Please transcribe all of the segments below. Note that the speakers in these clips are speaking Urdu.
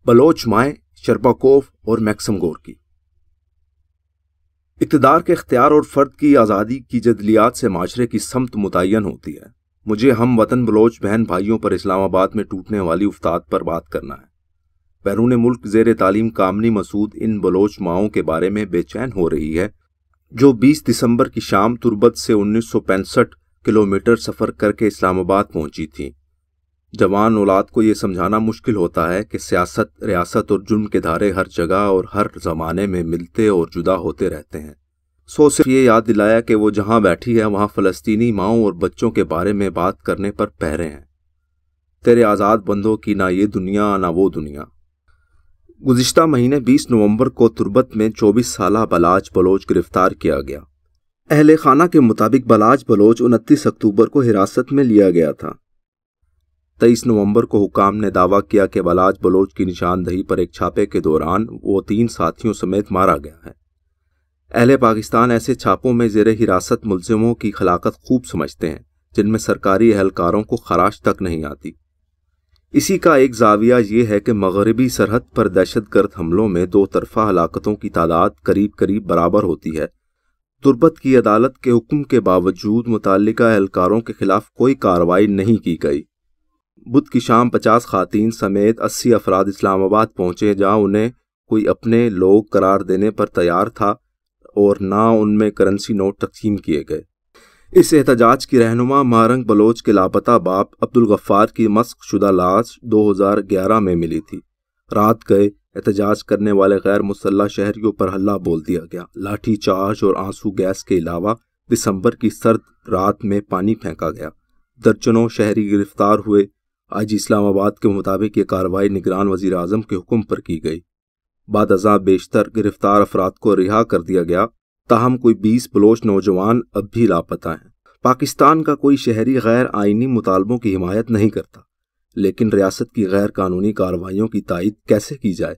بلوچ مائیں، شرباکوف اور میکسم گورکی۔ اقتدار کے اختیار اور فرد کی آزادی کی جدلیات سے معاشرے کی سمت متعین ہوتی ہے۔ مجھے ہم وطن بلوچ بہن بھائیوں پر اسلام آباد میں ٹوٹنے والی افتاد پر بات کرنا ہے۔ بیرون ملک زیر تعلیم کامنی مسعود ان بلوچ ماؤں کے بارے میں بے چین ہو رہی ہے جو 20 دسمبر کی شام تربت سے 1965 کلومیٹر سفر کر کے اسلام آباد پہنچی تھیں۔ جوان اولاد کو یہ سمجھانا مشکل ہوتا ہے کہ سیاست، ریاست اور جرم کے دھارے ہر جگہ اور ہر زمانے میں ملتے اور جدا ہوتے رہتے ہیں۔ صرف یہ یاد دلایا کہ وہ جہاں بیٹھی ہے وہاں فلسطینی ماؤں اور بچوں کے بارے میں بات کرنے پر پہرے ہیں۔ تیرے آزاد بندوں کی نہ یہ دنیا نہ وہ دنیا۔ گزشتہ مہینے 20 نومبر کو تربت میں 24 سالہ بلاج بلوچ گرفتار کیا گیا۔ اہل خانہ کے مطابق بلاج بلوچ 29 اکتوبر کو حراست میں لیا گیا تھا۔ 23 نومبر کو حکام نے دعویٰ کیا کہ بلاج بلوچ کی نشاندہی پر ایک چھاپے کے دوران وہ 3 ساتھیوں سمیت مارا گیا ہے۔ اہل پاکستان ایسے چھاپوں میں زیر حراست ملزموں کی خلاقت خوب سمجھتے ہیں جن میں سرکاری اہلکاروں کو خراش تک نہیں آتی۔ اسی کا ایک زاویہ یہ ہے کہ مغربی سرحد پر دہشت گرد حملوں میں 2 طرفہ ہلاکتوں کی تعداد قریب برابر ہوتی ہے۔ تربت کی عدالت کے حکم کے باوجود متعلقہ اہلکاروں کے خلاف کوئی کارروائی نہیں کی گئی۔ بدھ کی شام 50 خواتین سمیت 80 افراد اسلام آباد پہنچے جہاں انہیں کوئی اپنے لوگ قرار دینے پر تیار تھا اور نہ ان میں کرنسی نوٹ تقسیم کیے گئے۔ اس احتجاج کی رہنما مہرنگ بلوچ کے لاپتہ باپ عبدالغفار کی مسخ شدہ لاش 2011 میں ملی تھی۔ رات گئے احتجاج کرنے والے غیر مسلح شہریوں پر حلہ بول دیا گیا۔ لاٹھی چارج اور آنسو گیس کے علاوہ دسمبر کی سرد رات میں پانی پھینکا گیا۔ درجنوں شہری گرفتار ہوئے۔ آج اسلام آباد کے مطابق یہ کارروائی نگران وزیر اعظم کے حکم پر کی گئی۔ بعد ازاں بیشتر گرفتار افراد کو رہا کر دیا گیا، تاہم کوئی 20 بلوچ نوجوان اب بھی لاپتہ ہیں۔ پاکستان کا کوئی شہری غیر آئینی مطالبوں کی حمایت نہیں کرتا، لیکن ریاست کی غیر قانونی کارروائیوں کی تائید کیسے کی جائے؟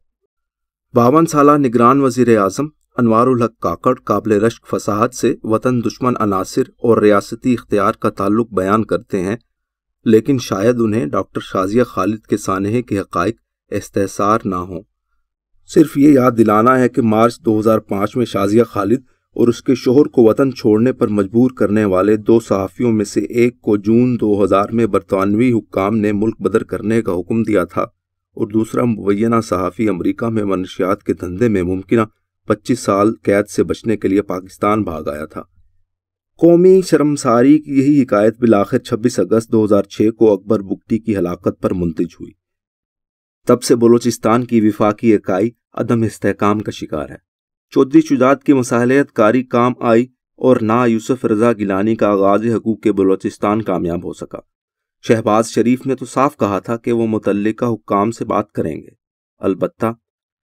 52 سالہ نگران وزیر اعظم انوار الحق کاکڑ قابل رشک فصاحت سے وطن دشمن عناصر اور ریاستی اختیار کا تعلق بیان کرتے ہیں، لیکن شاید انہیں ڈاکٹر شازیہ خالد کے سانحے کے حقائق استحصار نہ ہوں۔ صرف یہ یاد دلانا ہے کہ مارچ 2005 میں شازیہ خالد اور اس کے شوہر کو وطن چھوڑنے پر مجبور کرنے والے 2 صحافیوں میں سے ایک کو جون 2000 میں برطانوی حکام نے ملک بدر کرنے کا حکم دیا تھا اور دوسرا مبینہ صحافی امریکہ میں منشیات کے دھندے میں ممکنہ 25 سال قید سے بچنے کے لیے پاکستان بھاگ آیا تھا۔ قومی شرمساری کی یہی حکایت بالآخر 26 اگست 2006 کو اکبر بگٹی کی ہلاکت پر منتج ہوئی۔ تب سے بلوچستان کی وفاقی اکائی عدم استحکام کا شکار ہے۔ چودھری شجاعت کی مصالحت کاری کام آئی اور نہ یوسف رضا گیلانی کا آغاز حقوق بلوچستان کامیاب ہو سکا۔ شہباز شریف نے تو صاف کہا تھا کہ وہ متعلقہ حکام سے بات کریں گے۔ البتہ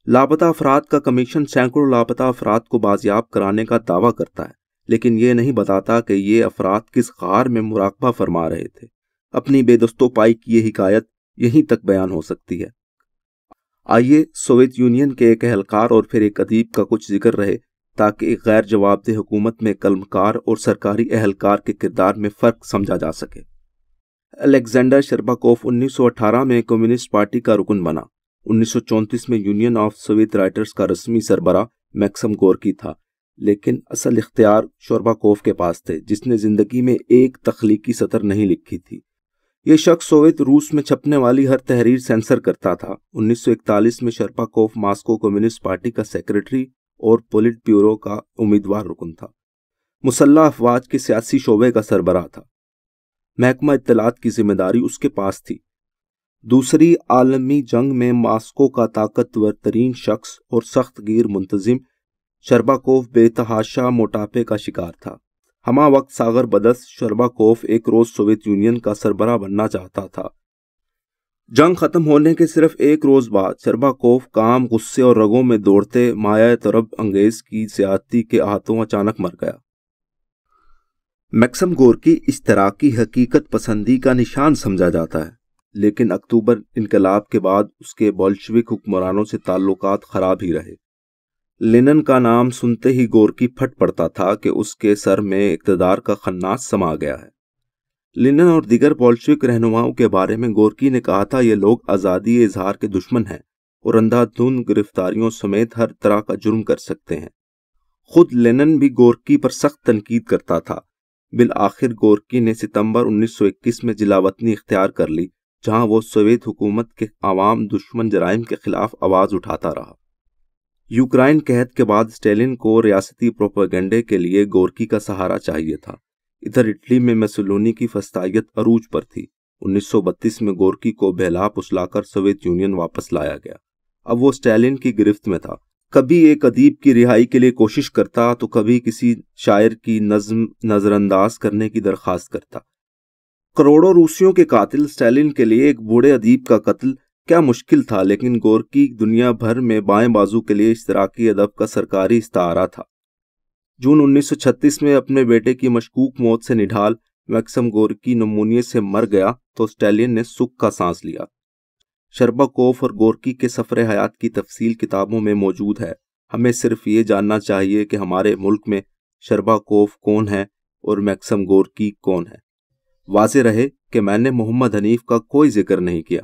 لاپتہ افراد کا کمیشن سینکڑوں لاپتہ افراد کو بازیاب کرانے کا دعویٰ کرتا ہے، لیکن یہ نہیں بتاتا کہ یہ افراد کس غار میں مراقبہ فرما رہے تھے۔ اپنی بے دستو پائی کی یہ حکایت یہیں تک بیان ہو سکتی ہے۔ آئیے سوویت یونین کے ایک اہلکار اور پھر ایک ادیب کا کچھ ذکر رہے تاکہ ایک غیر جواب دہ حکومت میں قلمکار اور سرکاری اہلکار کے کردار میں فرق سمجھا جا سکے۔ الیگزینڈر شرباکوف 1918 میں کمیونسٹ پارٹی کا رکن بنا۔ 1934 میں یونین آف سوویت رائٹرز کا رسمی سربراہ میکسم گورکی تھا، لیکن اصل اختیار شرباکوف کے پاس تھے جس نے زندگی میں ایک تخلیقی سطر نہیں لکھی تھی۔ یہ شخص سوویت روس میں چھپنے والی ہر تحریر سینسر کرتا تھا۔ 1941 میں شرباکوف ماسکو کمیونسٹ پارٹی کا سیکریٹری اور پولیٹ بیورو کا امیدوار رکن تھا۔ مسلح افواج کے سیاسی شعبے کا سربراہ تھا۔ محکمہ اطلاعات کی ذمہ داری اس کے پاس تھی۔ دوسری عالمی جنگ میں ماسکو کا طاقتور ترین شخص اور سخت گیر منتظم شرباکوف بے تحاشا موٹاپے کا شکار تھا۔ ہمہ وقت ساغر بدست شرباکوف ایک روز سوویت یونین کا سربراہ بننا چاہتا تھا۔ جنگ ختم ہونے کے صرف ایک روز بعد شرباکوف کام، غصے اور رگوں میں دوڑتے مایہ طرب انگیز کی زیادتی کے ہاتھوں اچانک مر گیا۔ میکسم گورکی اشتراکی حقیقت پسندی کا نشان سمجھا جاتا ہے، لیکن اکتوبر انقلاب کے بعد اس کے بولشوک حکمرانوں سے تعلقات خراب ہی رہے۔ لینن کا نام سنتے ہی گورکی پھٹ پڑتا تھا کہ اس کے سر میں اقتدار کا خناس سما گیا ہے۔ لینن اور دیگر بولشوک رہنماؤں کے بارے میں گورکی نے کہا تھا یہ لوگ آزادی اظہار کے دشمن ہیں اور اندھادھند گرفتاریوں سمیت ہر طرح کا جرم کر سکتے ہیں۔ خود لینن بھی گورکی پر سخت تنقید کرتا تھا۔ بالآخر گورکی نے ستمبر 1921 میں جلاوطنی اختیار کر لی، جہاں وہ سوویت حکومت کے عوام دشمن جرائم کے خلاف آواز اٹھاتا رہا۔ یوکرائن قحط کے بعد اسٹالن کو ریاستی پروپیگنڈے کے لیے گورکی کا سہارا چاہیے تھا۔ ادھر اٹلی میں مسولینی کی فسطائیت عروج پر تھی۔ 1932 میں گورکی کو بہلا پھسلا کر سوویت یونین واپس لایا گیا۔ اب وہ اسٹالن کی گرفت میں تھا۔ کبھی ایک ادیب کی رہائی کے لیے کوشش کرتا تو کبھی کسی شاعر کی نظم نظر انداز کرنے کی درخواست کرتا۔ کروڑوں روسیوں کے قاتل اسٹالن کے لیے ایک بوڑھے ادیب کا قتل کیا مشکل تھا، لیکن گورکی دنیا بھر میں بائیں بازو کے لیے اشتراکی ادب کا سرکاری استعارہ تھا۔ جون 1936 میں اپنے بیٹے کی مشکوک موت سے نڈھال میکسم گورکی نمونیے سے مر گیا تو اسٹالن نے سکھ کا سانس لیا۔ شرباکوف اور گورکی کے سفر حیات کی تفصیل کتابوں میں موجود ہے۔ ہمیں صرف یہ جاننا چاہیے کہ ہمارے ملک میں شرباکوف کون ہے اور میکسم گورکی کون ہے۔ واضح رہے کہ میں نے محمد حنیف کا کوئی ذکر نہیں کیا۔